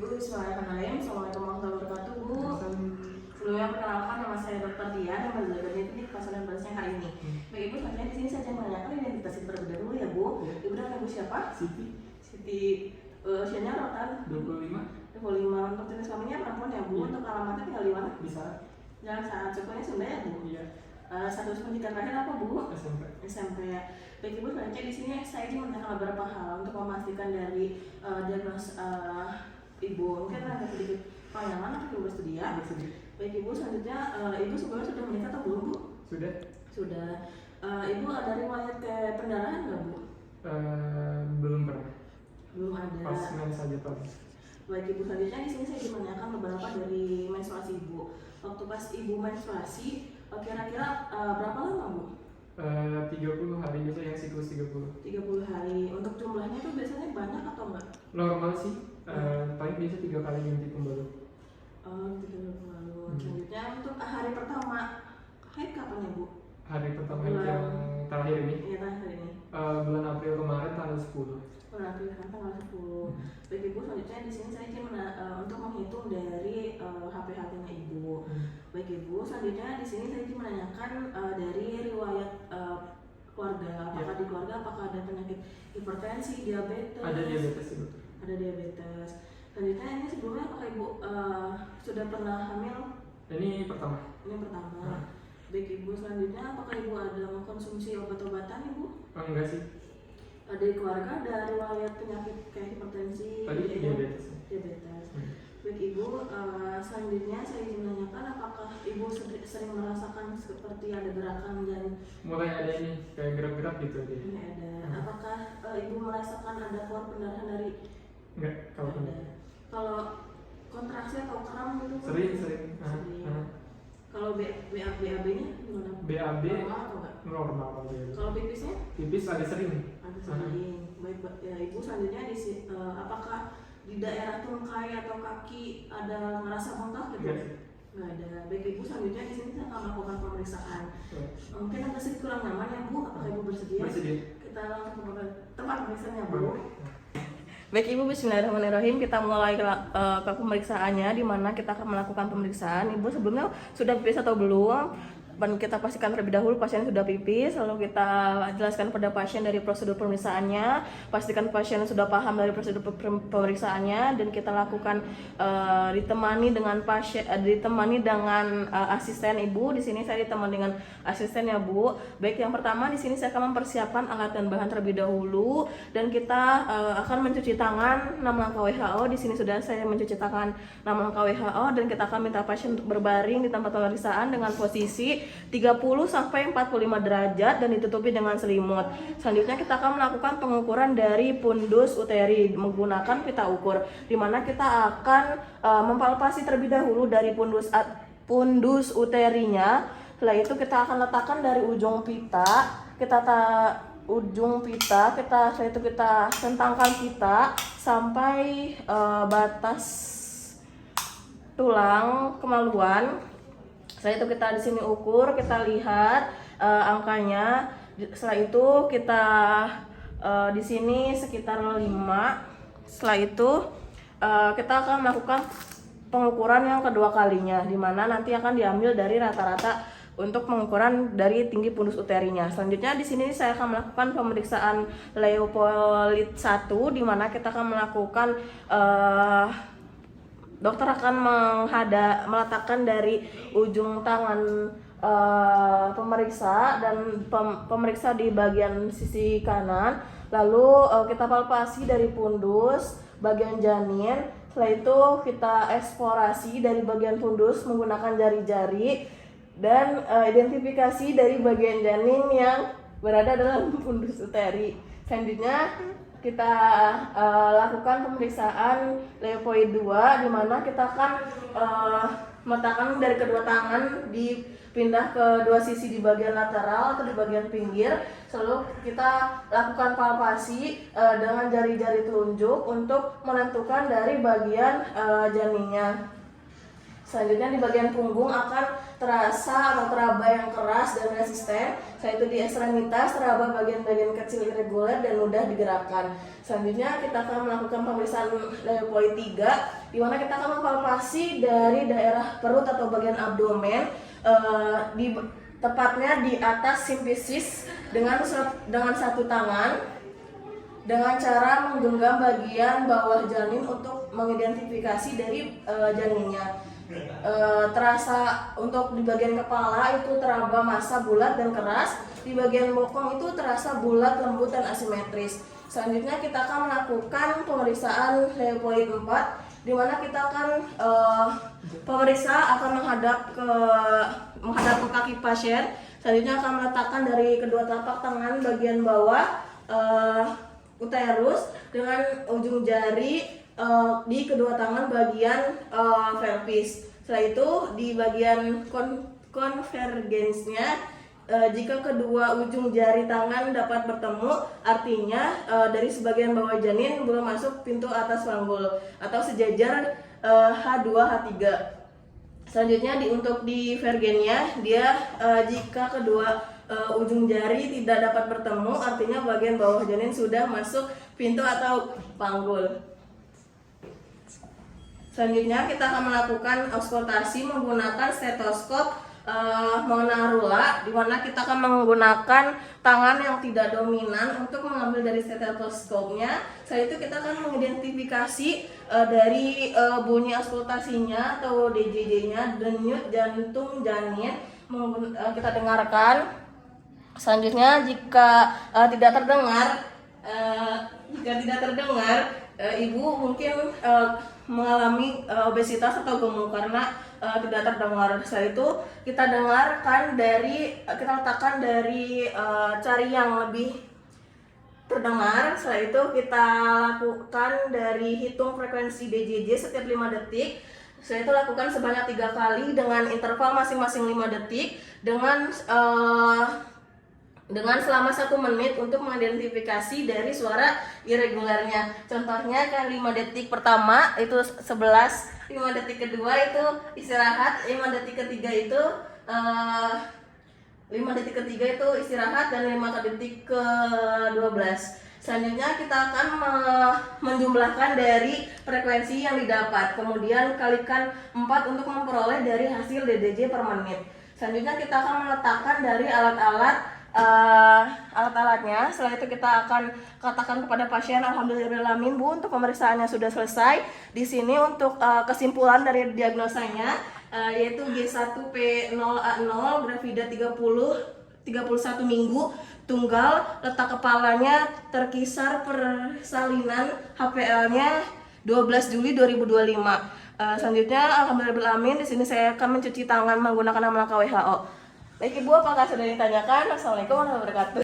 Bu, bismillahirrahmanirrahim. Assalamualaikum warahmatullahi wabarakatuh, Bu. Sebelumnya perkenalkan, nama saya Dr. Dian yang belajar teknik pasaran balasnya hari ini. Baik Ibu, selanjutnya di sini saya akan menanyakan identitas Ibu terlebih dahulu ya Bu. Ibu dan Ibu siapa? Siti. Siti. Usianya berapa tahun? 25. 25. Untuk jenis kelaminnya perempuan ya Bu. Untuk alamatnya tinggal di mana? Bisa. Jalan Saat. Sukunya Sunda ya Bu. Iya. Status pendidikan terakhir apa Bu? SMP. SMP. Baik Ibu, selanjutnya di sini saya ingin menanyakan beberapa hal untuk memastikan dari diagnosis Ibu. Mungkin ada sedikit panjangan atau Ibu bersedia? Bersedia. Baik Ibu, selanjutnya Ibu sebelumnya sudah menikah atau belum Bu? Sudah. Sudah. Ibu ada riwayat ke pendarahan nggak Bu? Belum pernah. Belum ada. Pas mens saja Pak. Baik Ibu, selanjutnya di sini saya ingin menanyakan beberapa dari menstruasi Ibu. Waktu pas Ibu menstruasi, kira-kira berapa lama Bu? 30 hari biasa yang siklus 30. 30 hari. Untuk jumlahnya tuh biasanya banyak atau enggak? Normal sih. Paling biasa 3 kali ganti pembalut. Oh, 30 lalu. Selanjutnya untuk hari pertama haid kapan ya Bu? Hari pertama yang terakhir ini. Iya, terakhir ini. Bulan April kemarin tanggal 10. Bulan April kan tanggal 10. Baik Ibu, selanjutnya di sini saya ingin untuk menghitung dari HP-HP-nya Ibu. Baik Ibu, selanjutnya di sini saya ingin menanyakan dari riwayat keluarga. Apakah di keluarga apakah ada penyakit hipertensi, diabetes? Ada diabetes Ibu. Ada diabetes. Selanjutnya ini sebelumnya apakah Ibu sudah pernah hamil? Ini pertama. Ini pertama. Baik Ibu, selanjutnya apakah Ibu ada mengkonsumsi obat-obatan Ibu? Enggak sih. Dari keluarga ada riwayat penyakit kayak hipertensi, Tadi diabetes. diabetes. Baik Ibu, selanjutnya saya ingin menanyakan apakah Ibu sering merasakan seperti ada gerakan dan Mulai ada ini kayak gerak-gerak gitu dia. ini ada. Apakah Ibu merasakan ada keluar pendarahan dari? Enggak, kalau Ada. Kalau kontraksi atau kram gitu? Bu? sering. Sering. Kalau BAB-nya gimana? BAB Normal atau enggak? normal aja. Kalau pipisnya? Pipis agak sering. Ada sering. Baik ya, Ibu, selanjutnya apakah di daerah tungkai atau kaki ada ngerasa bengkak gitu? Enggak sih. Nggak ada. Baik Ibu, selanjutnya di sini saya akan melakukan pemeriksaan. Mungkin ada sedikit kurang nyaman ya Bu, apakah Ibu bersedia? Bersedia. Kita langsung ke tempat pemeriksaannya Bu. Boleh. Baik Ibu, bismillahirrahmanirrahim. Kita mulai ke pemeriksaannya, di mana kita akan melakukan pemeriksaan. Ibu sebelumnya sudah pipis atau belum? Dan kita pastikan terlebih dahulu pasien sudah pipis, lalu kita jelaskan pada pasien dari prosedur pemeriksaannya, pastikan pasien sudah paham dari prosedur pemeriksaannya, dan kita lakukan ditemani dengan asisten Ibu. Di sini saya ditemani dengan asisten ya Bu. Baik, yang pertama di sini saya akan mempersiapkan alat dan bahan terlebih dahulu, dan kita akan mencuci tangan 6 langkah WHO. Di sini sudah saya mencuci tangan 6 langkah WHO, dan kita akan minta pasien untuk berbaring di tempat pemeriksaan dengan posisi 30 sampai 45 derajat dan ditutupi dengan selimut. Selanjutnya kita akan melakukan pengukuran dari pundus uteri menggunakan pita ukur, di mana kita akan mempalpasi terlebih dahulu dari pundus uterinya. Setelah itu kita akan letakkan dari ujung pita, setelah itu kita sentangkan pita sampai batas tulang kemaluan. Setelah itu kita di sini ukur, kita lihat angkanya. Setelah itu kita di sini sekitar 5. Setelah itu kita akan melakukan pengukuran yang kedua kalinya, di mana nanti akan diambil dari rata-rata untuk pengukuran dari tinggi pundus uterinya. Selanjutnya di sini saya akan melakukan pemeriksaan Leupolit 1, di mana kita akan melakukan dokter akan meletakkan dari ujung tangan pemeriksa dan pemeriksa di bagian sisi kanan, lalu kita palpasi dari pundus bagian janin. Setelah itu kita eksplorasi dari bagian pundus menggunakan jari-jari dan identifikasi dari bagian janin yang berada dalam pundus uteri. Selanjutnya kita lakukan pemeriksaan Leupoid 2, di mana kita akan meletakkan dari kedua tangan dipindah ke dua sisi di bagian lateral atau di bagian pinggir. Selalu kita lakukan palpasi dengan jari-jari telunjuk untuk menentukan dari bagian janinnya. Selanjutnya di bagian punggung akan terasa atau teraba yang keras dan resisten. Setelah itu di ekstremitas teraba bagian-bagian kecil irregular dan mudah digerakkan. Selanjutnya kita akan melakukan pemeriksaan Leopold 3, di mana kita akan mempalpasi dari daerah perut atau bagian abdomen, tepatnya di atas simfisis dengan satu tangan, dengan cara menggenggam bagian bawah janin untuk mengidentifikasi dari janinnya. Terasa untuk di bagian kepala itu teraba massa bulat dan keras, di bagian bokong itu terasa bulat, lembut dan asimetris. Selanjutnya kita akan melakukan pemeriksaan Leopold 4, di mana kita akan pemeriksa akan menghadap ke kaki pasien. Selanjutnya akan meletakkan dari kedua telapak tangan bagian bawah uterus dengan ujung jari di kedua tangan bagian pelvis. Setelah itu di bagian konvergensnya, jika kedua ujung jari tangan dapat bertemu, artinya dari sebagian bawah janin belum masuk pintu atas panggul atau sejajar H2 H3. Selanjutnya untuk di vergennya, dia jika kedua ujung jari tidak dapat bertemu, artinya bagian bawah janin sudah masuk pintu atau panggul. Selanjutnya kita akan melakukan auskultasi menggunakan stetoskop monarula, di mana kita akan menggunakan tangan yang tidak dominan untuk mengambil dari stetoskopnya. Setelah itu kita akan mengidentifikasi dari bunyi auskultasinya atau DJJ-nya, denyut jantung janin, kita dengarkan. Selanjutnya jika tidak terdengar, ibu mungkin mengalami obesitas atau gemuk karena tidak terdengar. Setelah itu kita letakkan dari cari yang lebih terdengar. Setelah itu kita lakukan dari hitung frekuensi DJJ setiap 5 detik. Setelah itu lakukan sebanyak 3 kali dengan interval masing-masing 5 detik dengan selama 1 menit untuk mengidentifikasi dari suara irregularnya. Contohnya kan 5 detik pertama itu 11, 5 detik kedua itu istirahat, 5 detik ketiga itu 5 detik ketiga itu istirahat, dan 5 detik ke 12. Selanjutnya kita akan menjumlahkan dari frekuensi yang didapat, kemudian kalikan 4 untuk memperoleh dari hasil DDJ per menit. Selanjutnya kita akan meletakkan dari alat-alatnya. Setelah itu kita akan katakan kepada pasien, alhamdulillahirrahmanirrahim Bu, untuk pemeriksaannya sudah selesai. Di sini untuk kesimpulan dari diagnosanya yaitu G1P0A0, gravida 31 minggu, tunggal, letak kepalanya terkisar persalinan HPL-nya 12 Juli 2025. Selanjutnya alhamdulillahirrahmanirrahim, di sini saya akan mencuci tangan menggunakan nama langkah WHO. Baik Ibu, apakah sudah ditanyakan? Assalamualaikum warahmatullahi wabarakatuh.